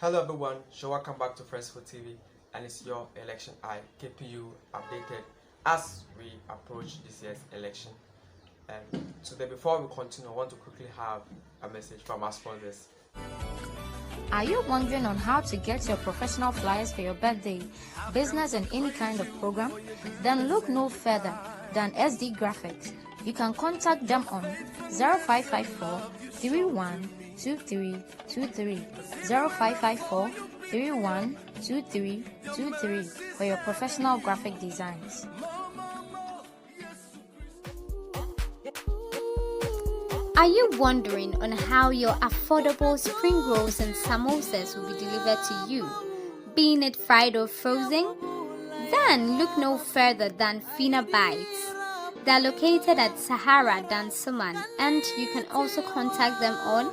Hello everyone, so welcome back to Friends for TV, and it's your election eye keeping you updated as we approach this year's election. And today, before we continue, I want to quickly have a message from our sponsors. Are you wondering on how to get your professional flyers for your birthday, business, and any kind of program? Then look no further than SD Graphics. You can contact them on 0554 312323 0554 312323 for your professional graphic designs. Are you wondering on how your affordable spring rolls and samosas will be delivered to you, being it fried or frozen? Then look no further than Fina Bites. They're located at Sahara Dansuman, and you can also contact them on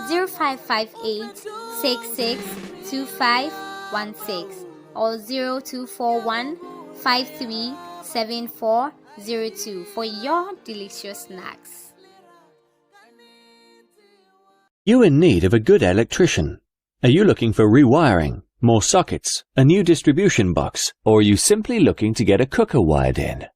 0558 662516 or 0241 537402 for your delicious snacks. You in need of a good electrician? Are you looking for rewiring, more sockets, a new distribution box, or are you simply looking to get a cooker wired in?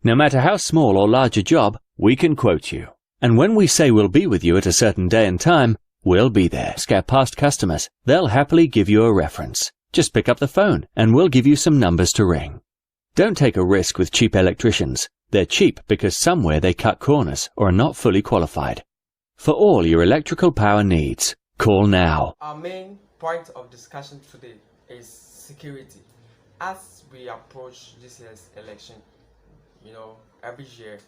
No matter how small or large a job, we can quote you. And when we say we'll be with you at a certain day and time, we'll be there. Ask our past customers. They'll happily give you a reference. Just pick up the phone and we'll give you some numbers to ring. Don't take a risk with cheap electricians. They're cheap because somewhere they cut corners or are not fully qualified. For all your electrical power needs, call now. Our main point of discussion today is security. As we approach this year's election, every year,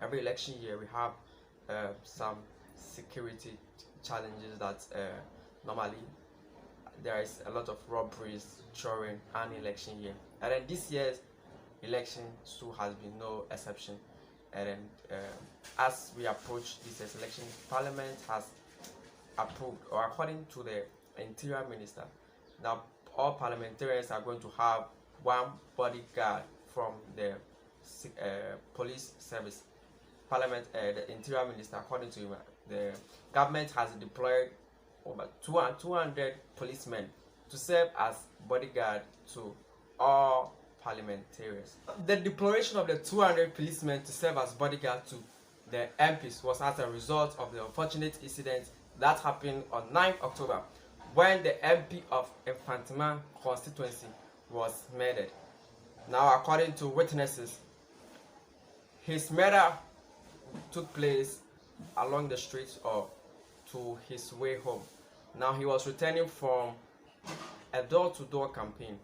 every election year we have some security challenges that normally there is a lot of robberies during an election year. And then this year's election too has been no exception. And then as we approach this year's election, Parliament has approved, or according to the Interior Minister, now all parliamentarians are going to have one bodyguard from the police service. The Interior Minister, according to him, the government has deployed over 200 policemen to serve as bodyguard to all parliamentarians. The deployment of the 200 policemen to serve as bodyguard to the MPs was as a result of the unfortunate incident that happened on 9th October when the MP of Infantima constituency was murdered. Now, according to witnesses, his murder took place along the streets or to his way home. Now, he was returning from a door-to-door campaign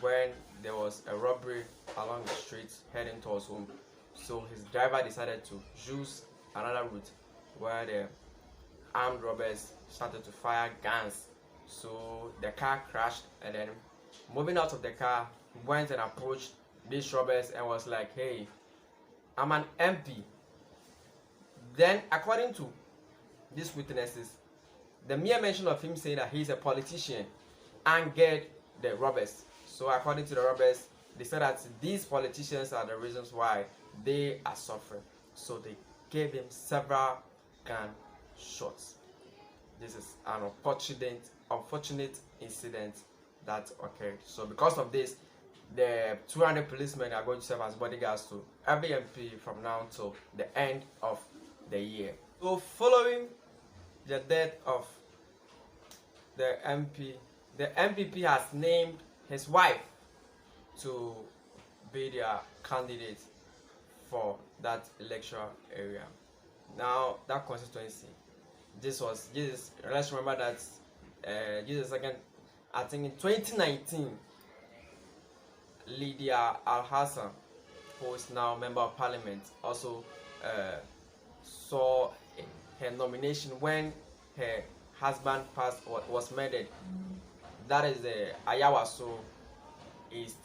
when there was a robbery along the streets heading towards home. So his driver decided to use another route where the armed robbers started to fire guns. So the car crashed, and then moving out of the car, he went and approached these robbers and was like, "Hey, I'm an MP." Then, according to these witnesses, the mere mention of him saying that he's a politician angered the robbers. So according to the robbers, they said that these politicians are the reasons why they are suffering. So they gave him several gun shots. This is an unfortunate incident that occurred. So because of this, the 200 policemen are going to serve as bodyguards to every MP from now till the end of the year. So following the death of the MP, the MPP has named his wife to be their candidate for that electoral area. Now, that constituency, let's remember that again, I think in 2019, Lydia Al-Hassan, who is now member of parliament, also saw her nomination when her husband was murdered. That is the Ayawaso East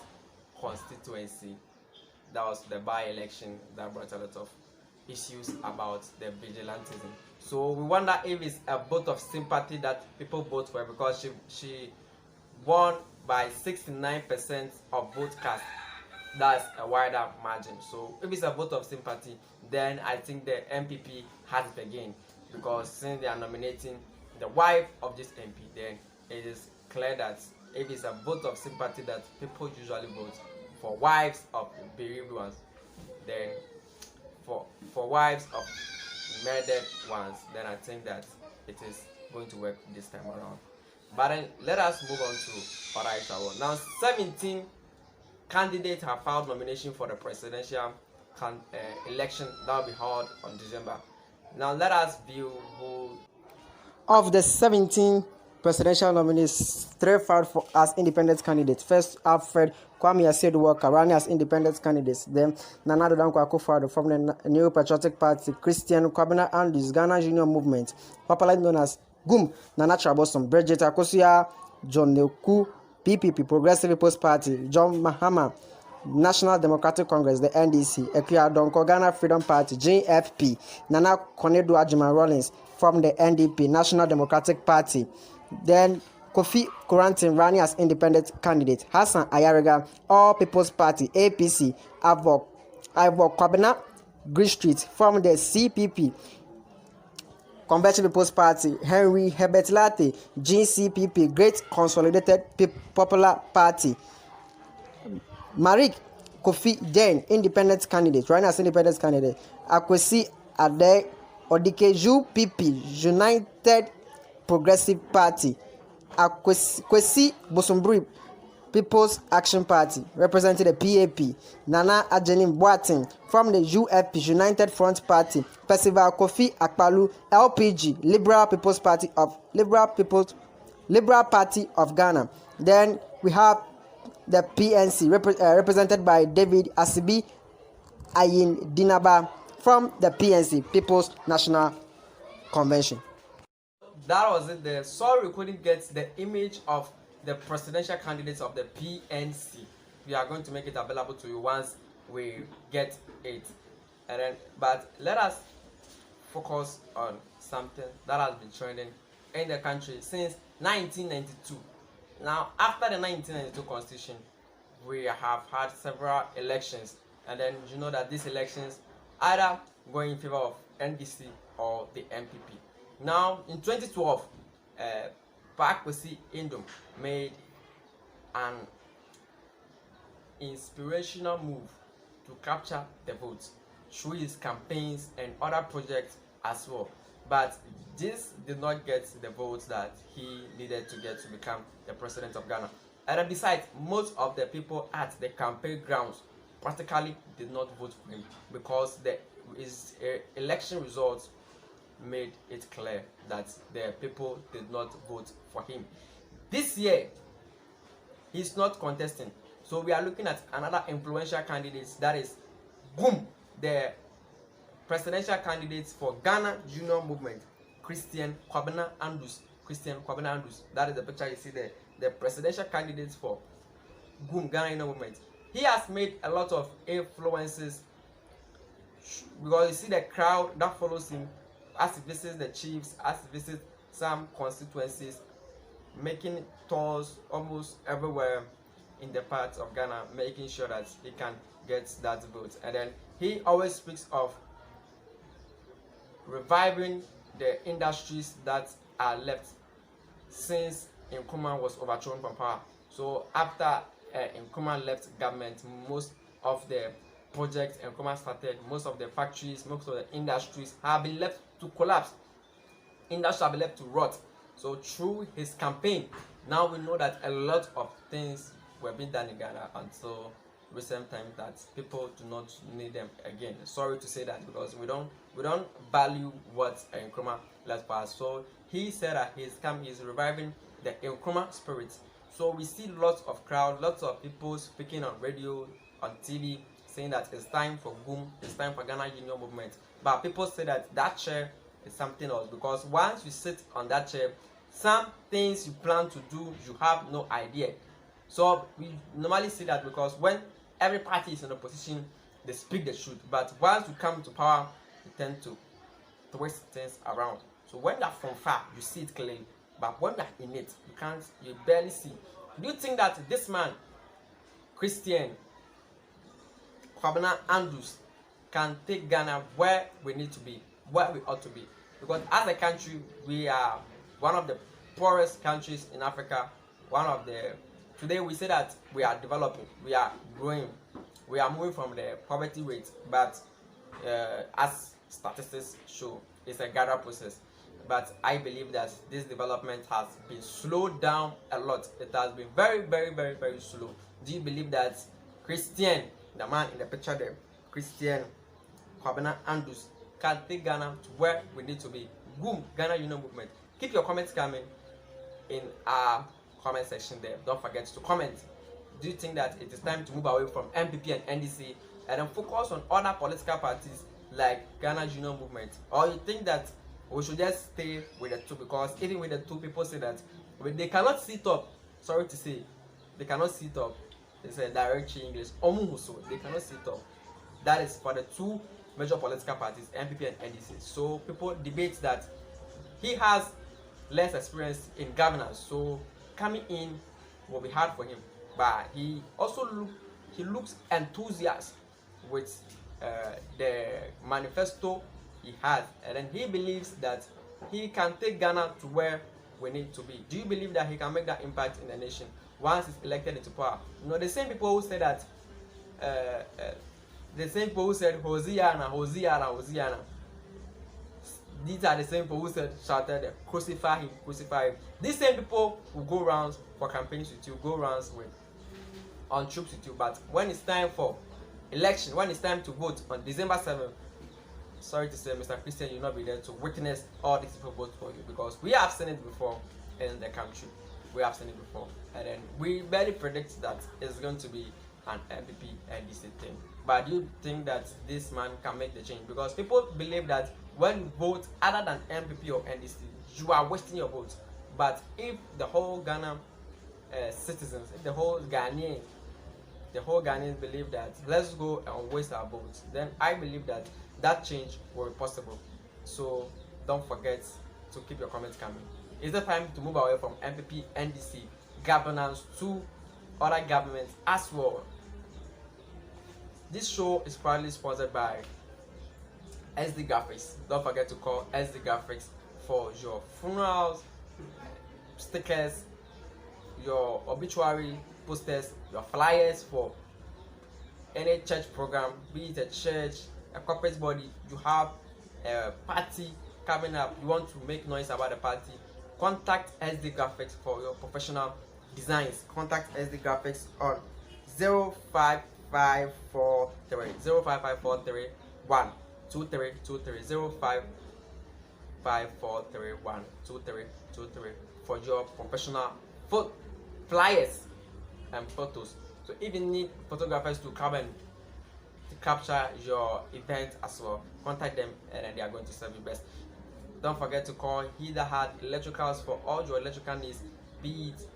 constituency. That was the by-election that brought a lot of issues about the vigilantism. So we wonder if it's a vote of sympathy that people vote for her, because she won by 69% of vote cast. That's a wider margin. So if it's a vote of sympathy, then I think the MPP has it again, because since they are nominating the wife of this MP, then it is clear that if it's a vote of sympathy that people usually vote for wives of bereaved ones, then for wives of murdered ones, then I think that it is going to work this time around. But then let us move on to other issue. Now 17 candidates have filed nomination for the presidential election that will be held on December. Now let us view who of the 17 presidential nominees, 3 filed for as independent candidates. First, Alfred Kwame Asiedu-Walker running as independent candidates. Then, Nana Addo Dankwa Akufo-Addo from the New Patriotic Party, Christian Kwabena Andrews, Ghana Union Movement, popularly known as GUM, Nana Trabosom, Bridget Akosua, John Neku, PPP, Progressive People's Party, John Mahama, National Democratic Congress, the NDC, Ekuya Donko, Ghana Freedom Party, JFP, Nana Konedu Ajima Rawlings from the NDP, National Democratic Party. Then Kofi Korantin running as independent candidate, Hassan Ayariga, All People's Party, APC, Ivor Kwabena Green Street from the CPP, Convention People's Party, Henry Herbert Latte, GCPP, Great Consolidated Popular Party, Marik Kofi Den, independent candidate, running as independent candidate, Akwesi Ade Odikeju PP, United Progressive Party, Kwesi Bosumburi People's Action Party, representing the PAP, Nana Ajenim Boateng from the UFP, United Front Party, Percival Kofi Akpalu, LPG, Liberal Party of Ghana. Then we have the PNC, represented by David Asibi Ayin Dinaba from the PNC, People's National Convention. That was it there. Sorry we couldn't get the image of the presidential candidates of the PNC. We are going to make it available to you once we get it. And then, but let us focus on something that has been trending in the country since 1992. Now, after the 1992 constitution, we have had several elections, and then you know that these elections either go in favor of NDC or the MPP. Now, in 2012, Kwesi Indom made an inspirational move to capture the votes through his campaigns and other projects as well. But this did not get the votes that he needed to get to become the president of Ghana. And besides, most of the people at the campaign grounds practically did not vote for him because his election results made it clear that the people did not vote for him. This year, he's not contesting. So we are looking at another influential candidate, that is GUM, the presidential candidate for Ghana Union Movement, Christian Kwabena Andrews. That is the picture you see there. The presidential candidate for GUM, Ghana Union Movement. He has made a lot of influences because you see the crowd that follows him as he visits the chiefs, as he visits some constituencies, making tours almost everywhere in the parts of Ghana, making sure that he can get that vote. And then he always speaks of reviving the industries that are left since Nkrumah was overthrown from power. So after Nkrumah left government, most of the projects Nkrumah started, most of the factories, most of the industries have been left to collapse. Industries have been left to rot. So through his campaign, now we know that a lot of things were being done in Ghana until recent times that people do not need them again. Sorry to say that because we don't value what Nkrumah left for us. So he said that he's reviving the Nkrumah spirit. So we see lots of crowd, lots of people speaking on radio, on TV, saying that it's time for GUM, it's time for Ghana Union Movement. But people say that that chair is something else because once you sit on that chair, some things you plan to do, you have no idea. So we normally see that because when every party is in opposition, they speak the truth. But once you come to power, you tend to twist things around. So when you're from far, you see it clearly. But when you're in it, you barely see. Do you think that this man, Christian Kwabena Andrews, can take Ghana where we need to be, where we ought to be? Because as a country, we are one of the poorest countries in Africa. Today we say that we are developing, we are growing, we are moving from the poverty rate, but as statistics show, it's a gather process. But I believe that this development has been slowed down a lot. It has been very, very, very, very slow. Do you believe that Christian, the man in the picture there, Christian Kwabena Andus, can take Ghana to where we need to be? Boom, Ghana Union Movement. Keep your comments coming in our comment section there. Don't forget to comment. Do you think that it is time to move away from MPP and NDC and then focus on other political parties like Ghana Union Movement? Or you think that we should just stay with the two, because even with the two, people say that they cannot sit up. Sorry to say, they cannot sit up. It's a direct English. They cannot sit up. That is for the two major political parties, MPP and NDC. So people debate that he has less experience in governance, so coming in will be hard for him. But he also looks enthusiastic with the manifesto he has, and then he believes that he can take Ghana to where we need to be. Do you believe that he can make that impact in the nation once he's elected into power? You know, the same people who say that the same people who said Hosiana, Hosiana, Hosiana, these are the same people who shouted crucify him, crucify him. These same people will go rounds for campaigns with you, go rounds on troops with you, but when it's time for election, when it's time to vote on December 7th, sorry to say, Mr. Christian, you'll not be there to witness all these people vote for you, because we have seen it before in the country. We have seen it before, and then we barely predict that it's going to be an MPP NDC thing. But do you think that this man can make the change? Because people believe that when you vote other than MPP or NDC, you are wasting your vote. But if the whole Ghana citizens, if the whole Ghanaians believe that let's go and waste our votes, then I believe that that change will be possible. So don't forget to keep your comments coming. Is it time to move away from MPP, NDC governance to other governments as well? This show is proudly sponsored by SD Graphics. Don't forget to call SD Graphics for your funerals, stickers, your obituary posters, your flyers for any church program, be it a church, a corporate body. You have a party coming up, you want to make noise about the party, contact SD Graphics for your professional designs. Contact SD Graphics on 05543 05543 for your professional flyers and photos. So if you need photographers to come and to capture your event as well, contact them and then they are going to serve you best. Don't forget to call Heather Hart Electricals for all your electrical needs, be it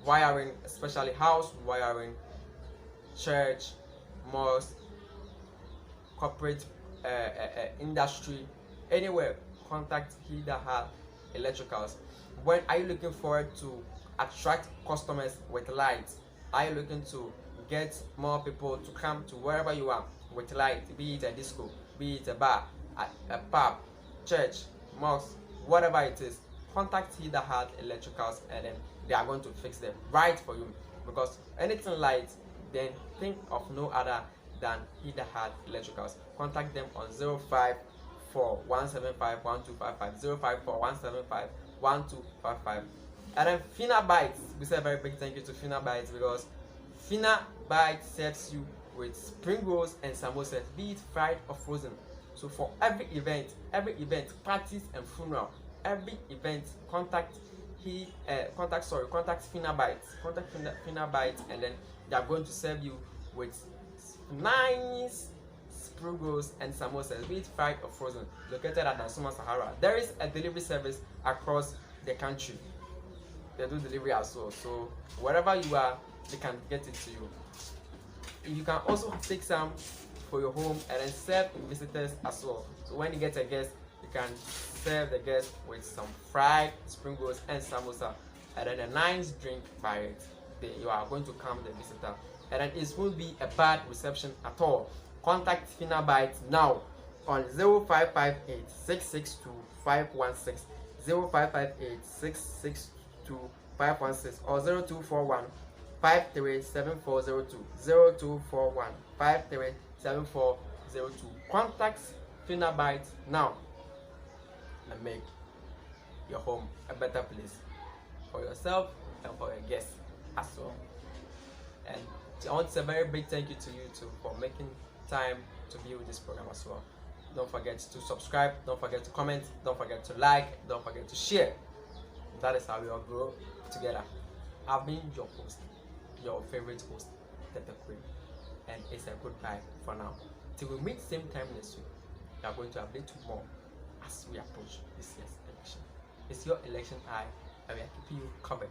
wiring, especially house wiring, church, mosque, corporate industry, anywhere. Contact Heather Hart Electricals. When are you looking forward to attract customers with lights? Are you looking to get more people to come to wherever you are with light, be it a disco, be it a bar, a pub, church, mosque, whatever it is? Contact Heather Hart Electricals and then they are going to fix them right for you. Because anything light, then think of no other than Heather Hart Electricals. Contact them on 054-175-1255, and then Fina Bites. We say a very big thank you to Fina Bites, because Fina Bites serves you with spring rolls and samosas, be it fried or frozen. So for every event, parties and funeral, every event, contact Fina Bites. Contact Fina Bites, and then they are going to serve you with nice spring rolls and samosas, be it fried or frozen, located at Nansuma Sahara. There is a delivery service across the country. They do delivery as well, so wherever you are, they can get it to you. You can also take some for your home and then serve visitors as well. So when you get a guest, you can serve the guest with some fried spring rolls and samosa and then a nice drink by it. Then you are going to calm the visitor, and then it won't be a bad reception at all. Contact Fina Bites now on 0558 662 516 0558 662 516 or 0241 537402 0241 537402. Contact Finabyte now and make your home a better place for yourself and for your guests as well. And I want to say a very big thank you to you too for making time to be with this program as well. Don't forget to subscribe, don't forget to comment, don't forget to like, don't forget to share. That is how we all grow together. I've been your host, your favorite host, Tete Queen, and it's a goodbye for now. Till we meet same time next week, we are going to update you more as we approach this year's election. It's your election eye, and we are keeping you covered.